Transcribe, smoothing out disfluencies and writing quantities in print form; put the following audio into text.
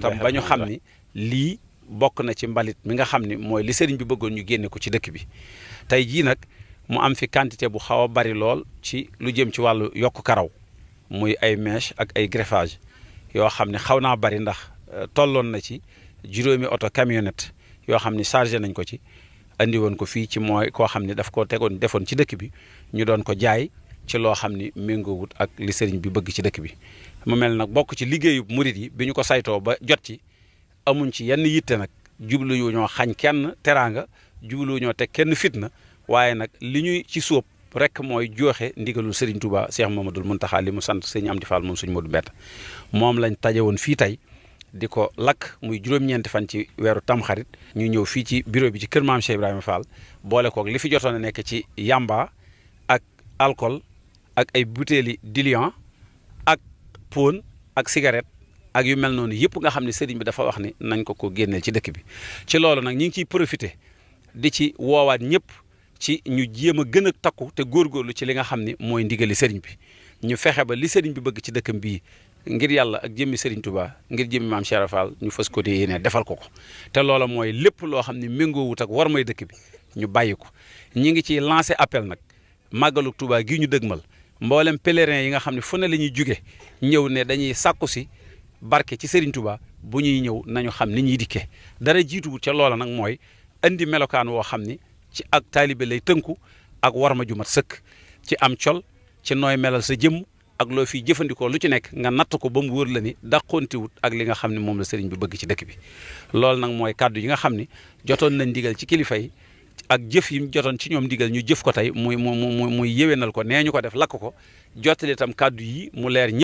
njabootam ba ñu xam ni lii bokk na ci mbalit mi nga xam ni mooy li sëriñ bi bëggoon ñu génne ko ci dëkk bi tey jii nag mu am fi quantité bu xaw a bari lool ci lu jëm ci wàllu yokk karaw muy ay mèche ak ay greffage yoo xam ne xaw naa bari ndax tolloon na ci juróomi oto camionnette yoo xam ni chargé nañ ko ci andi woon ko fii ci mooy koo xam ne daf ko defoon ci dëkk bi ñu doon ko jaay ci loo xam ni méngoowut ak li sëriñ bi bëgg ci dëkk bi mu mel nag bokk ci liggéeyu murit yi bi ñu ko saytoo ba jot ci amuñ ci yenn yitte nag jublu yu ñoo xañ kenn teraanga jublu ñoo teg kenn fitna waaye nag li ñuy ci sóob rek mooy joxe ndigalul Serigne Touba Cheikh Mamadou Mountakha li mu sant sëñ Amdi Fall moom suñu Modou Mbett moom lañ taje woon fii tey di ko lakk muy juróom-ñeenti fan ci weeru tamxarit ñu ñëw fii ci bureau bi ci kër maam Cheikh Ibrahima Fall boole koog li fi jotoon a nekk ci yamba ak alcool ak ay butéeli diluant ak pon ak cigarette ak yu mel noonu yëpp nga xam ne sëriñ bi dafa wax ni nañ ko génneel ci dëkk bi ci loolu nag ñi ngi ciy profité di ci woowaat ñëpp ci ñu jéem a gën a takku te góorgóorlu ci li nga xam ni mooy ndigali sëriñ bi ñu fexe ba li sëriñ bi bëgg ci dëkkam bii ngir yàlla ak jëmmi sëriñ Touba ngir jëmmi maam Cheikh Fall ñu fas ko yéene defal ko te loola mooy lépp loo xam ne méngoowut ak war mooy dëkk bi ñu bàyyi ko ñi ngi ciy lancé appel nag màggalu Touba gii ñu dëgmal mboolem pèlerin yi nga xam ne fu ne la ñuy jóge ñëw ne dañuy sàkku si barke ci Serigne Touba bu ñuy ñëw nañu xam ni ñuy dikkee dara jiituwut ca loola nag mooy andi melokaan woo xam ni ci ak taalibe lay tënku ak warma ju mat sëkk ci am col ci nooy melal sa jëmm ak loo fiy jëfandikoo lu ci nekk nga natt ko ba mu wóor la ni dàqoontiwut ak li nga xam ne moom la sëriñ bi bëgg ci dëkk bi loolu nag mooy kàddu yi nga xam ni jotoon nañ ndigal ci kilifa yi ak jëf yi jotoon ci ñoom ndigal ñu jëf ko tey muy yéwénal ko nee ñu ko def lakk ko jottali itam kàddu yi mu leer